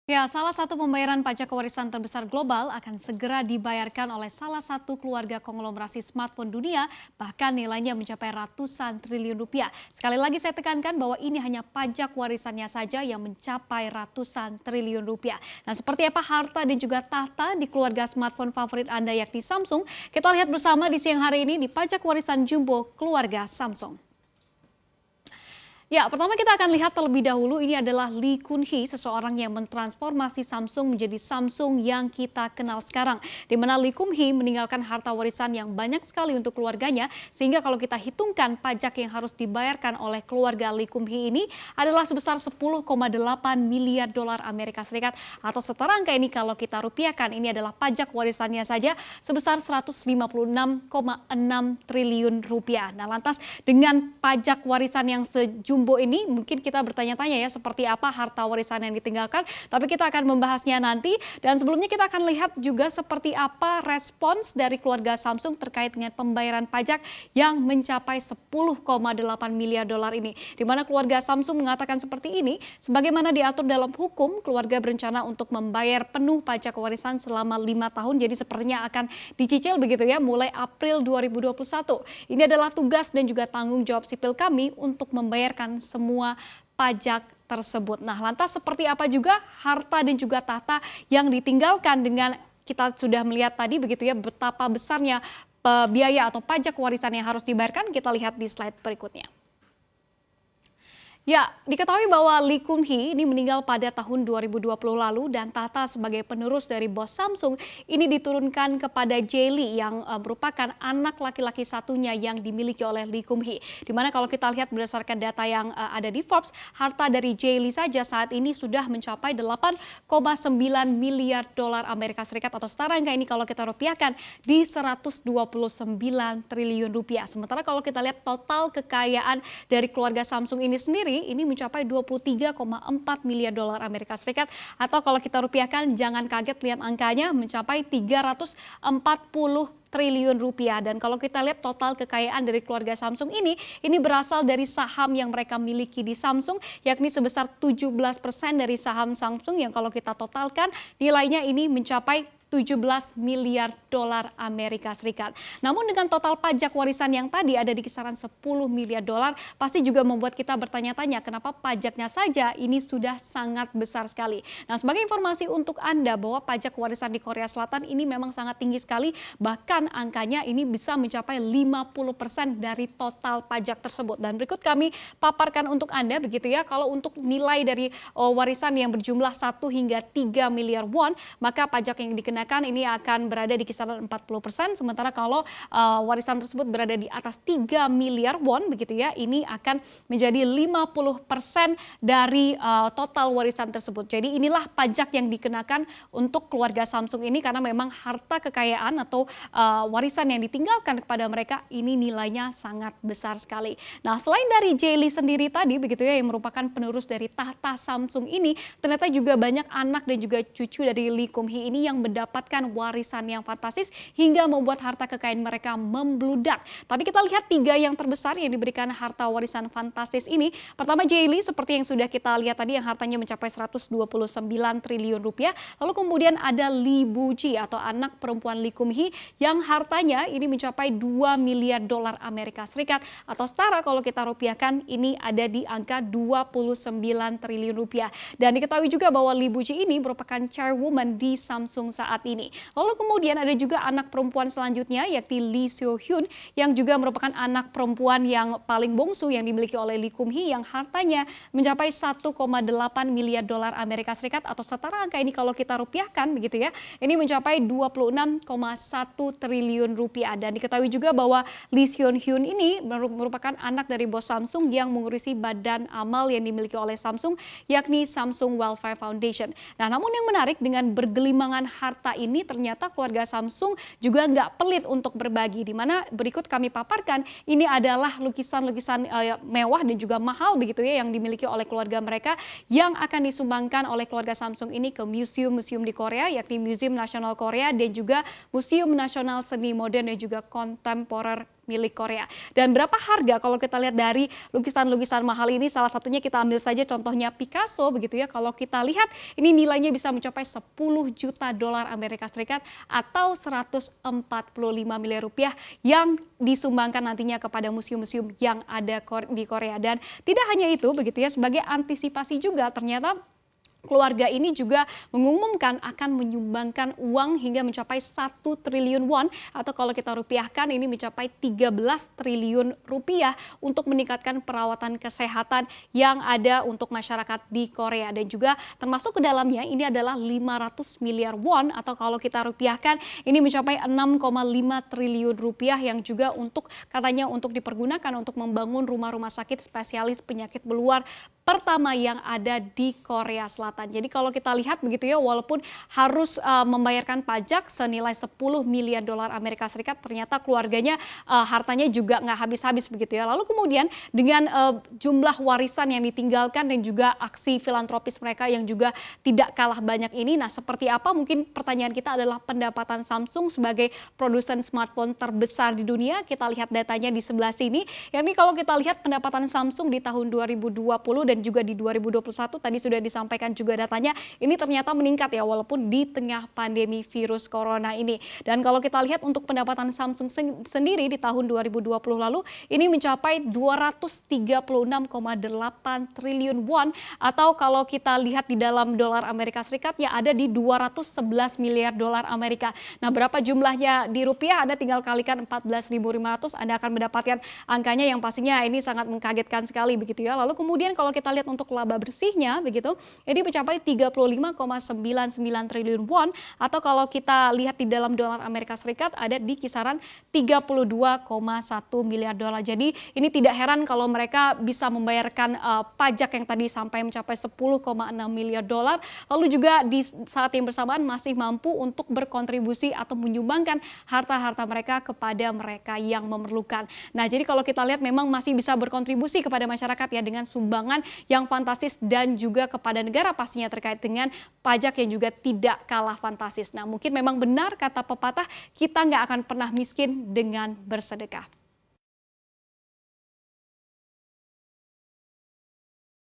Ya, salah satu pembayaran pajak warisan terbesar global akan segera dibayarkan oleh salah satu keluarga konglomerasi smartphone dunia, bahkan nilainya mencapai ratusan triliun rupiah. Sekali lagi saya tekankan bahwa ini hanya pajak warisannya saja yang mencapai ratusan triliun rupiah. Nah, seperti apa harta dan juga tahta di keluarga smartphone favorit Anda yakni Samsung? Kita lihat bersama di siang hari ini di pajak warisan jumbo keluarga Samsung. Ya, pertama kita akan lihat terlebih dahulu ini adalah Lee Kun-hee, seseorang yang mentransformasi Samsung menjadi Samsung yang kita kenal sekarang. Di mana Lee Kun-hee meninggalkan harta warisan yang banyak sekali untuk keluarganya, sehingga kalau kita hitungkan pajak yang harus dibayarkan oleh keluarga Lee Kun-hee ini adalah sebesar 10,8 miliar dolar Amerika Serikat atau setara angka ini kalau kita rupiahkan ini adalah pajak warisannya saja sebesar 156,6 triliun rupiah. Nah, lantas dengan pajak warisan yang sejumlah ini mungkin kita bertanya-tanya ya seperti apa harta warisan yang ditinggalkan, tapi kita akan membahasnya nanti dan sebelumnya kita akan lihat juga seperti apa respons dari keluarga Samsung terkait dengan pembayaran pajak yang mencapai 10,8 miliar dolar ini. Di mana keluarga Samsung mengatakan seperti ini, sebagaimana diatur dalam hukum, keluarga berencana untuk membayar penuh pajak warisan selama 5 tahun, jadi sepertinya akan dicicil begitu ya mulai April 2021. Ini adalah tugas dan juga tanggung jawab sipil kami untuk membayarkan semua pajak tersebut. Nah, lantas seperti apa juga harta dan juga tahta yang ditinggalkan dengan kita sudah melihat tadi begitu ya betapa besarnya biaya atau pajak warisan yang harus dibayarkan, kita lihat di slide berikutnya. Ya, diketahui bahwa Lee Kun-hee ini meninggal pada tahun 2020 lalu dan tahta sebagai penerus dari bos Samsung ini diturunkan kepada Jae Lee yang merupakan anak laki-laki satunya yang dimiliki oleh Lee Kun-hee. Di mana kalau kita lihat berdasarkan data yang ada di Forbes, harta dari Jae Lee saja saat ini sudah mencapai 8,9 miliar dolar Amerika Serikat atau setara angka ini kalau kita rupiahkan di 129 triliun rupiah. Sementara kalau kita lihat total kekayaan dari keluarga Samsung ini sendiri ini mencapai 23,4 miliar dolar Amerika Serikat atau kalau kita rupiahkan jangan kaget lihat angkanya mencapai 340 triliun rupiah. Dan kalau kita lihat total kekayaan dari keluarga Samsung ini berasal dari saham yang mereka miliki di Samsung yakni sebesar 17% dari saham Samsung yang kalau kita totalkan nilainya ini mencapai 17 miliar dolar Amerika Serikat. Namun dengan total pajak warisan yang tadi ada di kisaran 10 miliar dolar, pasti juga membuat kita bertanya-tanya kenapa pajaknya saja ini sudah sangat besar sekali. Nah, sebagai informasi untuk Anda bahwa pajak warisan di Korea Selatan ini memang sangat tinggi sekali, bahkan angkanya ini bisa mencapai 50% dari total pajak tersebut. Dan berikut kami paparkan untuk Anda begitu ya, kalau untuk nilai dari warisan yang berjumlah 1 hingga 3 miliar won, maka pajak yang dikenakan ini akan berada di kisaran 40%, sementara kalau warisan tersebut berada di atas 3 miliar won begitu ya, ini akan menjadi 50% dari total warisan tersebut. Jadi inilah pajak yang dikenakan untuk keluarga Samsung ini karena memang harta kekayaan atau warisan yang ditinggalkan kepada mereka ini nilainya sangat besar sekali. Nah, selain dari Jae Lee sendiri tadi begitu ya yang merupakan penerus dari tahta Samsung ini, ternyata juga banyak anak dan juga cucu dari Lee Kun-hee ini yang mendapatkan warisan yang fantastis hingga membuat harta kekayaan mereka membludak. Tapi kita lihat 3 yang terbesar yang diberikan harta warisan fantastis ini. Pertama Jae Lee seperti yang sudah kita lihat tadi yang hartanya mencapai 129 triliun rupiah. Lalu kemudian ada Lee Bu-ji atau anak perempuan Lee Kun-hee yang hartanya ini mencapai 2 miliar dolar Amerika Serikat atau setara kalau kita rupiahkan ini ada di angka 29 triliun rupiah. Dan diketahui juga bahwa Lee Bu-ji ini merupakan chairwoman di Samsung saat ini. Lalu kemudian ada juga anak perempuan selanjutnya yakni Lee Seo-hyun yang juga merupakan anak perempuan yang paling bungsu yang dimiliki oleh Lee Kun-hee yang hartanya mencapai 1,8 miliar dolar Amerika Serikat atau setara angka ini kalau kita rupiahkan begitu ya. Ini mencapai 26,1 triliun rupiah dan diketahui juga bahwa Lee Seo-hyun ini merupakan anak dari bos Samsung yang mengurusi badan amal yang dimiliki oleh Samsung yakni Samsung Welfare Foundation. Nah, namun yang menarik dengan bergelimangan harta ini ternyata keluarga Samsung juga nggak pelit untuk berbagi, di mana berikut kami paparkan ini adalah lukisan-lukisan mewah dan juga mahal begitu ya yang dimiliki oleh keluarga mereka yang akan disumbangkan oleh keluarga Samsung ini ke museum-museum di Korea yakni Museum Nasional Korea dan juga Museum Nasional Seni Modern dan juga Kontemporer milik Korea. Dan berapa harga kalau kita lihat dari lukisan-lukisan mahal ini, salah satunya kita ambil saja contohnya Picasso begitu ya. Kalau kita lihat ini nilainya bisa mencapai 10 juta dolar Amerika Serikat atau 145 miliar rupiah yang disumbangkan nantinya kepada museum-museum yang ada di Korea. Dan tidak hanya itu begitu ya, sebagai antisipasi juga ternyata keluarga ini juga mengumumkan akan menyumbangkan uang hingga mencapai 1 triliun won atau kalau kita rupiahkan ini mencapai 13 triliun rupiah untuk meningkatkan perawatan kesehatan yang ada untuk masyarakat di Korea. Dan juga termasuk ke dalamnya ini adalah 500 miliar won atau kalau kita rupiahkan ini mencapai 6,5 triliun rupiah yang juga katanya untuk dipergunakan untuk membangun rumah-rumah sakit spesialis penyakit menular pertama yang ada di Korea Selatan. Jadi kalau kita lihat begitu ya, walaupun harus membayarkan pajak senilai 10 miliar dolar Amerika Serikat, ternyata keluarganya hartanya juga nggak habis-habis begitu ya. Lalu kemudian dengan jumlah warisan yang ditinggalkan dan juga aksi filantropis mereka yang juga tidak kalah banyak ini, nah seperti apa mungkin pertanyaan kita adalah pendapatan Samsung sebagai produsen smartphone terbesar di dunia. Kita lihat datanya di sebelah sini. Yakni kalau kita lihat pendapatan Samsung di tahun 2020 dan juga di 2021 tadi sudah disampaikan juga datanya, ini ternyata meningkat ya walaupun di tengah pandemi virus corona ini. Dan kalau kita lihat untuk pendapatan Samsung sendiri di tahun 2020 lalu ini mencapai 236,8 triliun won atau kalau kita lihat di dalam dolar Amerika Serikat ya ada di 211 miliar dolar Amerika. Nah, berapa jumlahnya di rupiah Anda tinggal kalikan 14.500, Anda akan mendapatkan angkanya yang pastinya ini sangat mengkagetkan sekali begitu ya. Lalu kemudian kalau kita lihat untuk laba bersihnya begitu, ini mencapai 35,99 triliun won atau kalau kita lihat di dalam dolar Amerika Serikat ada di kisaran 32,1 miliar dolar. Jadi ini tidak heran kalau mereka bisa membayarkan pajak yang tadi sampai mencapai 10,6 miliar dolar, lalu juga di saat yang bersamaan masih mampu untuk berkontribusi atau menyumbangkan harta-harta mereka kepada mereka yang memerlukan. Nah, jadi kalau kita lihat memang masih bisa berkontribusi kepada masyarakat ya dengan sumbangan yang fantastis dan juga kepada negara pastinya terkait dengan pajak yang juga tidak kalah fantastis. Nah, mungkin memang benar kata pepatah, kita nggak akan pernah miskin dengan bersedekah.